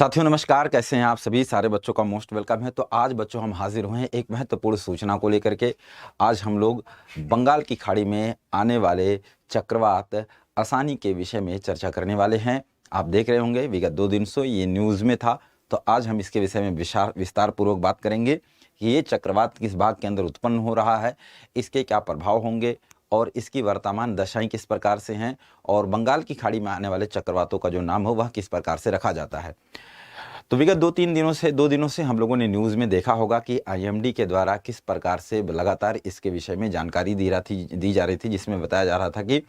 साथियों नमस्कार, कैसे हैं आप सभी? सारे बच्चों का मोस्ट वेलकम है। तो आज बच्चों हम हाजिर हुए हैं एक महत्वपूर्ण सूचना को लेकर के। आज हम लोग बंगाल की खाड़ी में आने वाले चक्रवात आसानी के विषय में चर्चा करने वाले हैं। आप देख रहे होंगे विगत 2 दिन से ये न्यूज़ में था, तो आज हम इसके विषय में विस्तार पूर्वक बात करेंगे कि ये चक्रवात किस भाग के अंदर उत्पन्न हो रहा है, इसके क्या प्रभाव होंगे और इसकी वर्तमान दशाएं किस प्रकार से हैं, और बंगाल की खाड़ी में आने वाले चक्रवातों का जो नाम हो वह किस प्रकार से रखा जाता है। तो विगत 2 दिनों से हम लोगों ने न्यूज़ में देखा होगा कि आईएमडी के द्वारा किस प्रकार से लगातार इसके विषय में जानकारी दी जा रही थी, जिसमें बताया जा रहा था कि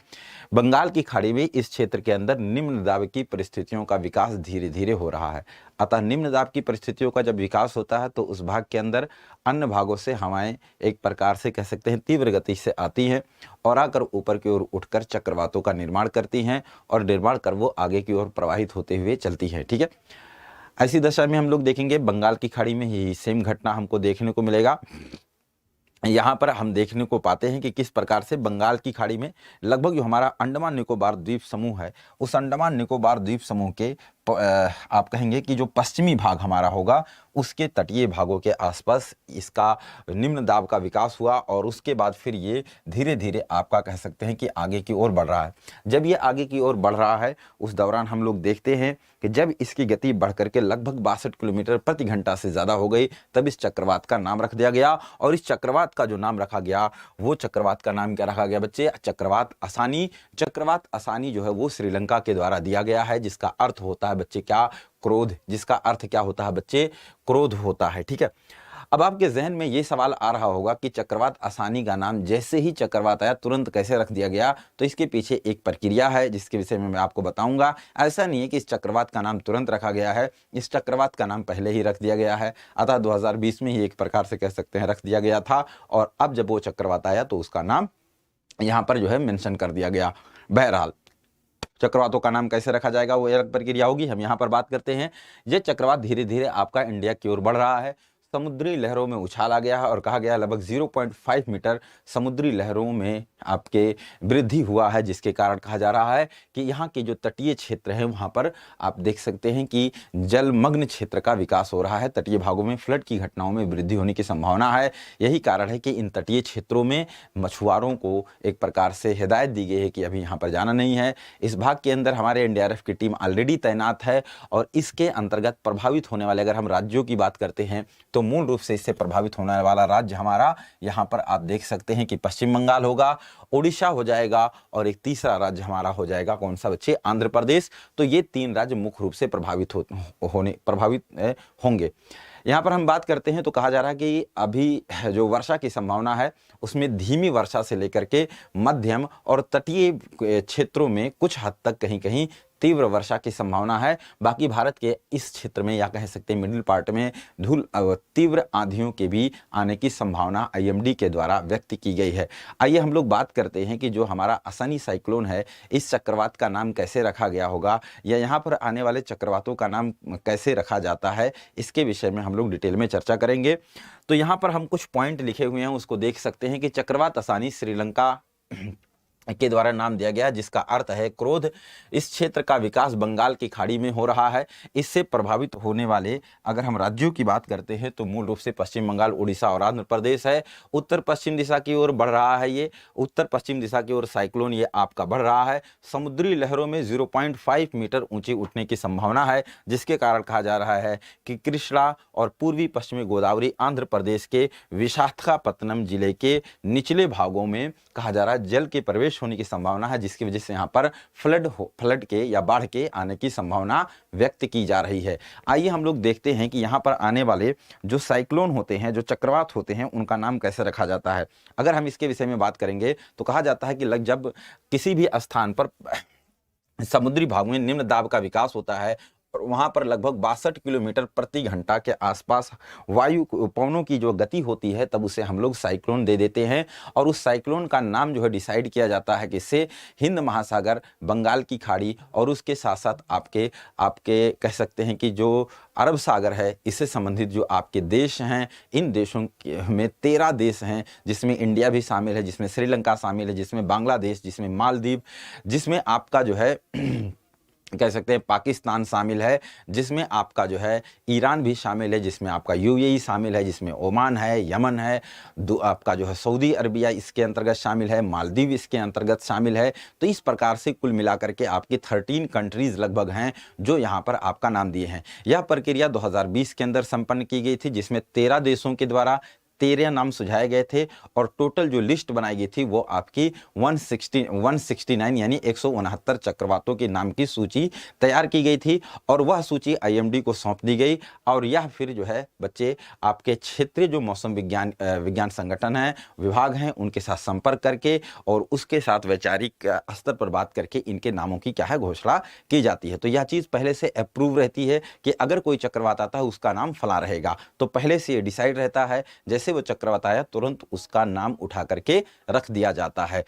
बंगाल की खाड़ी में इस क्षेत्र के अंदर निम्न दाब की परिस्थितियों का विकास धीरे धीरे हो रहा है। अतः निम्न दाब की परिस्थितियों का जब विकास होता है तो उस भाग के अंदर अन्य भागों से हवाएं एक प्रकार से कह सकते हैं तीव्र गति से आती हैं और आकर ऊपर की ओर उठकर चक्रवातों का निर्माण करती हैं और निर्माण कर वो आगे की ओर प्रवाहित होते हुए चलती हैं। ठीक है, ऐसी दशा में हम लोग देखेंगे बंगाल की खाड़ी में ही सेम घटना हमको देखने को मिलेगा। यहाँ पर हम देखने को पाते हैं कि किस प्रकार से बंगाल की खाड़ी में लगभग जो हमारा अंडमान निकोबार द्वीप समूह है, उस अंडमान निकोबार द्वीप समूह के आप कहेंगे कि जो पश्चिमी भाग हमारा होगा उसके तटीय भागों के आसपास इसका निम्न दाब का विकास हुआ और उसके बाद फिर ये धीरे धीरे आपका कह सकते हैं कि आगे की ओर बढ़ रहा है। जब ये आगे की ओर बढ़ रहा है उस दौरान हम लोग देखते हैं कि जब इसकी गति बढ़ करके लगभग 62 किलोमीटर प्रति घंटा से ज़्यादा हो गई, तब इस चक्रवात का नाम रख दिया गया। और इस चक्रवात का जो नाम रखा गया वो चक्रवात का नाम क्या रखा गया बच्चे? चक्रवात आसानी। चक्रवात आसानी जो है वो श्रीलंका के द्वारा दिया गया है, जिसका अर्थ होता है बच्चे क्या? क्रोध। जिसका अर्थ क्या होता है बच्चे? क्रोध होता है। ठीक है, अब आपके जहन में ये सवाल आ रहा होगा कि चक्रवात आसानी का नाम जैसे ही चक्रवात आया तुरंत कैसे रख दिया गया? तो इसके पीछे एक प्रक्रिया है जिसके विषय में मैं आपको बताऊंगा। ऐसा नहीं है कि इस चक्रवात का नाम तुरंत रखा गया है, इस चक्रवात का नाम पहले ही रख दिया गया है। अतः 2020 में ही एक प्रकार से कह सकते हैं रख दिया गया था, और अब जब वो चक्रवात आया तो उसका नाम यहाँ पर जो है मेंशन कर दिया गया। बहरहाल चक्रवातों का नाम कैसे रखा जाएगा वो अलग प्रक्रिया होगी, हम यहाँ पर बात करते हैं। ये चक्रवात धीरे धीरे आपका इंडिया की ओर बढ़ रहा है। समुद्री लहरों में उछाला गया है और कहा गया लगभग 0.5 मीटर समुद्री लहरों में आपके वृद्धि हुआ है, जिसके कारण कहा जा रहा है कि यहाँ के जो तटीय क्षेत्र हैं वहाँ पर आप देख सकते हैं कि जलमग्न क्षेत्र का विकास हो रहा है। तटीय भागों में फ्लड की घटनाओं में वृद्धि होने की संभावना है। यही कारण है कि इन तटीय क्षेत्रों में मछुआरों को एक प्रकार से हिदायत दी गई है कि अभी यहाँ पर जाना नहीं है। इस भाग के अंदर हमारे एनडीआरएफ की टीम ऑलरेडी तैनात है और इसके अंतर्गत प्रभावित होने वाले अगर हम राज्यों की बात करते हैं तो मूल रूप से इससे प्रभावित होने वाला राज्य हमारा यहाँ पर आप देख सकते हैं कि पश्चिम बंगाल होगा, ओडिशा हो जाएगा और एक तीसरा राज्य हमारा हो जाएगा कौन सा बच्चे? आंध्र प्रदेश। तो ये 3 राज्य मुख्य रूप से प्रभावित होंगे। यहाँ पर हम बात करते हैं तो कहा जा रहा है कि अभी जो वर्षा की संभावना है उसमें धीमी वर्षा से लेकर के मध्यम और तटीय क्षेत्रों में कुछ हद तक कहीं कहीं तीव्र वर्षा की संभावना है। बाकी भारत के इस क्षेत्र में या कह सकते हैं मिडिल पार्ट में तीव्र आंधियों के भी आने की संभावना आईएमडी के द्वारा व्यक्त की गई है। आइए हम लोग बात करते हैं कि जो हमारा आसानी साइक्लोन है इस चक्रवात का नाम कैसे रखा गया होगा या यहाँ पर आने वाले चक्रवातों का नाम कैसे रखा जाता है, इसके विषय में हम लोग डिटेल में चर्चा करेंगे। तो यहाँ पर हम कुछ पॉइंट लिखे हुए हैं उसको देख सकते हैं कि चक्रवात आसानी श्रीलंका के द्वारा नाम दिया गया जिसका अर्थ है क्रोध। इस क्षेत्र का विकास बंगाल की खाड़ी में हो रहा है। इससे प्रभावित होने वाले अगर हम राज्यों की बात करते हैं तो मूल रूप से पश्चिम बंगाल, उड़ीसा और आंध्र प्रदेश है। उत्तर पश्चिम दिशा की ओर बढ़ रहा है, ये उत्तर पश्चिम दिशा की ओर साइक्लोन ये आपका बढ़ रहा है। समुद्री लहरों में 0.5 मीटर ऊंची उठने की संभावना है, जिसके कारण कहा जा रहा है कि कृष्णा और पूर्वी पश्चिमी गोदावरी आंध्र प्रदेश के विशाखापत्तनम जिले के निचले भागों में कहा जा रहा है जल के प्रवेश होने की संभावना है, जिसकी वजह से यहाँ पर फ्लड के या बाढ़ के आने की संभावना व्यक्त की जा रही है। आइए हम लोग देखते हैं कि यहाँ पर आने वाले जो साइक्लोन होते हैं, जो चक्रवात होते हैं, उनका नाम कैसे रखा जाता है। अगर हम इसके विषय में बात करेंगे तो कहा जाता है कि जब किसी भी स्थान पर समुद्री भाग में निम्न दाब का विकास होता है और वहाँ पर लगभग 62 किलोमीटर प्रति घंटा के आसपास वायु पवनों की जो गति होती है तब उसे हम लोग साइक्लोन दे देते हैं और उस साइक्लोन का नाम जो है डिसाइड किया जाता है कि इससे हिंद महासागर, बंगाल की खाड़ी और उसके साथ साथ आपके कह सकते हैं कि जो अरब सागर है इससे संबंधित जो आपके देश हैं, इन देशों में 13 देश हैं जिसमें इंडिया भी शामिल है, जिसमें श्रीलंका शामिल है, जिसमें बांग्लादेश, जिसमें मालदीव, जिसमें आपका जो है कह सकते हैं पाकिस्तान शामिल है, जिसमें आपका जो है ईरान भी शामिल है, जिसमें आपका यूएई शामिल है, जिसमें ओमान है, यमन है, आपका जो है सऊदी अरबिया इसके अंतर्गत शामिल है, मालदीव इसके अंतर्गत शामिल है। तो इस प्रकार से कुल मिलाकर के आपकी 13 कंट्रीज लगभग हैं जो यहाँ पर आपका नाम दिए हैं। यह प्रक्रिया 2020 के अंदर संपन्न की गई थी, जिसमें 13 देशों के द्वारा 13 नाम सुझाए गए थे और टोटल जो लिस्ट बनाई गई थी वो आपकी 169 यानी 169 चक्रवातों के नाम की सूची तैयार की गई थी और वह सूची आईएमडी को सौंप दी गई। और यह फिर जो है बच्चे आपके क्षेत्रीय जो मौसम विज्ञान संगठन है, विभाग हैं, उनके साथ संपर्क करके और उसके साथ वैचारिक स्तर पर बात करके इनके नामों की क्या है घोषणा की जाती है। तो यह चीज़ पहले से अप्रूव रहती है कि अगर कोई चक्रवात आता है उसका नाम फला रहेगा, तो पहले से ये डिसाइड रहता है। जैसे वो चक्रवात आया तुरंत उसका नाम उठा करके रख दिया जाता है।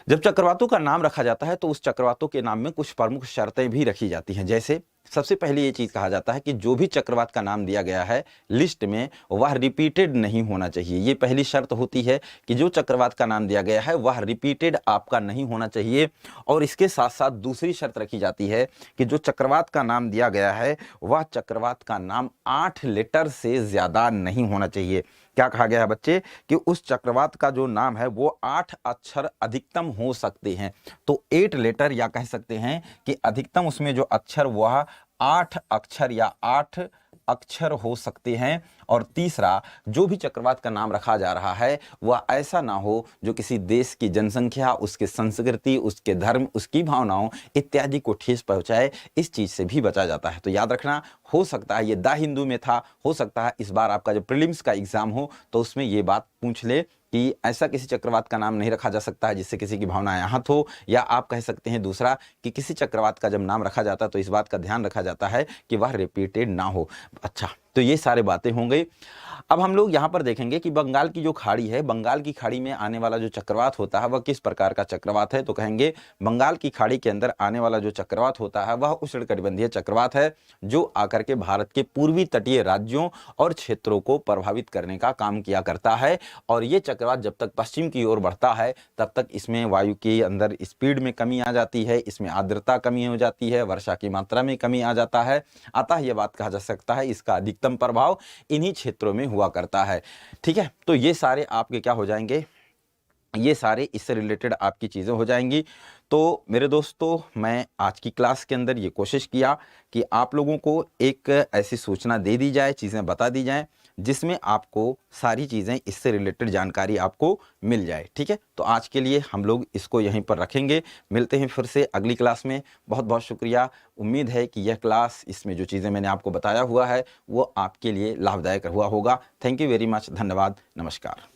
जब चक्रवातों का नाम रखा जाता है तो उस चक्रवातों के नाम में कुछ प्रमुख शर्तें भी रखी जाती हैं। जैसे सबसे पहले ये चीज कहा जाता है कि जो भी चक्रवात का नाम दिया गया है लिस्ट में वह रिपीटेड नहीं होना चाहिए। ये पहली शर्त होती है कि जो चक्रवात का नाम दिया गया है वह रिपीटेड आपका नहीं होना चाहिए। और इसके साथ साथ दूसरी शर्त रखी जाती है कि जो चक्रवात का नाम दिया गया है वह चक्रवात का नाम 8 लेटर से ज्यादा नहीं होना चाहिए। क्या कहा गया है बच्चे कि उस चक्रवात का जो नाम है वो 8 अक्षर अधिकतम हो सकते हैं। तो 8 लेटर या कह सकते हैं कि अधिकतम उसमें जो अक्षर वह 8 अक्षर या 8 अक्षर हो सकते हैं। और तीसरा, जो भी चक्रवात का नाम रखा जा रहा है वह ऐसा ना हो जो किसी देश की जनसंख्या, उसकी संस्कृति, उसके धर्म, उसकी भावनाओं इत्यादि को ठेस पहुंचाए। इस चीज से भी बचा जाता है। तो याद रखना, हो सकता है ये द हिंदू में था, हो सकता है इस बार आपका जो प्रीलिम्स का एग्जाम हो तो उसमें ये बात पूछ ले कि ऐसा किसी चक्रवात का नाम नहीं रखा जा सकता है जिससे किसी की भावनाएं आहत हो। या आप कह सकते हैं दूसरा कि किसी चक्रवात का जब नाम रखा जाता है तो इस बात का ध्यान रखा जाता है कि वह रिपीटेड ना हो। अच्छा, तो ये सारे बातें हो गई। अब हम लोग यहाँ पर देखेंगे कि बंगाल की जो खाड़ी है, बंगाल की खाड़ी में आने वाला जो चक्रवात होता है वह किस प्रकार का चक्रवात है। तो कहेंगे बंगाल की खाड़ी के अंदर आने वाला जो चक्रवात होता है वह उष्णकटिबंधीय चक्रवात है जो आकर के भारत के पूर्वी तटीय राज्यों और क्षेत्रों को प्रभावित करने का काम किया करता है। और ये चक्रवात जब तक पश्चिम की ओर बढ़ता है तब तक इसमें वायु के अंदर स्पीड में कमी आ जाती है, इसमें आर्द्रता कमी हो जाती है, वर्षा की मात्रा में कमी आ जाता है। अतः यह बात कहा जा सकता है इसका अधिकतम प्रभाव इन्हीं क्षेत्रों में हुआ करता है। ठीक है, तो ये सारे आपके क्या हो जाएंगे, ये सारे इससे रिलेटेड आपकी चीज़ें हो जाएंगी। तो मेरे दोस्तों, मैं आज की क्लास के अंदर ये कोशिश किया कि आप लोगों को एक ऐसी सूचना दे दी जाए, चीज़ें बता दी जाएं जिसमें आपको सारी चीज़ें इससे रिलेटेड जानकारी आपको मिल जाए। ठीक है, तो आज के लिए हम लोग इसको यहीं पर रखेंगे। मिलते हैं फिर से अगली क्लास में। बहुत बहुत शुक्रिया। उम्मीद है कि यह क्लास, इसमें जो चीज़ें मैंने आपको बताया हुआ है वो आपके लिए लाभदायक हुआ होगा। Thank you very much. धन्यवाद। नमस्कार।